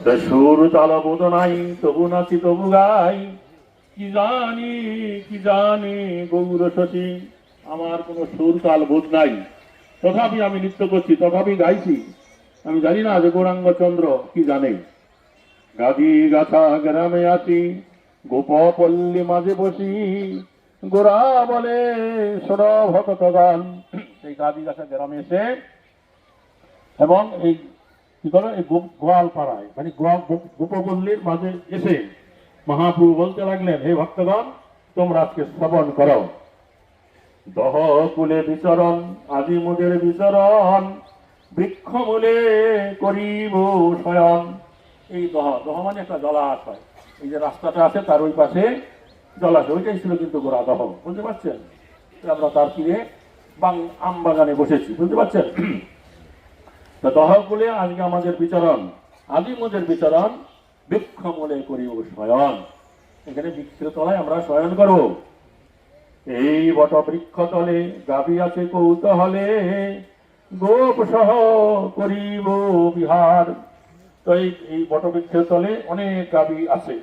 সুর তাল বোধ নাই, তবু নাচি তবু গাই। কি জানি গৌর শশী, আমার কোনো সুর তাল বোধ নাই, তথাপি আমি নৃত্য করছি, তথাপি গাইছি। আমি জানি না যে গৌরাঙ্গ চন্দ্র কি জানে। গাদি গাছা গ্রামে আছি, গোপ পল্লী মাঝে বসি, গোরা বলে শোন ভকত গান। এই গাদি গাছা গ্রামে এসে এবং এই কি করে এই গোয়াল পাড়ায় মানে গোপপল্লীর মাঝে এসে মহাপ্রভু বলতে লাগলেন, হে ভক্তগণ, তোমরা আজকে শ্রবণ করো। দহ কুলে বিচরণ, আদি মুদের বিচরণ, বৃক্ষ মূলে করিব শয়ন। এই দহ, দহ মানে একটা জলাশয়, এই যে রাস্তাটা আছে তার ওই পাশে জলাশয়, ওইটাই ছিল কিন্তু গোড়া দহ, বুঝতে পারছেন? আমরা তার তীরে আম বাগানে বসেছি, বুঝতে পারছেন? দহকুলে আজকে আমাদের বিচরণ, আদিমদের বিচরণ, বৃক্ষ মূলে করিব শয়ন। এখানে বৃক্ষের তলায় আমরা শয়ন করব। এই বট বৃক্ষ তলে গাভী আছে কৌতূহলে, গোপ সহ করিব বিহার। তো এই বট বৃক্ষের তলে অনেক গাভী আছে।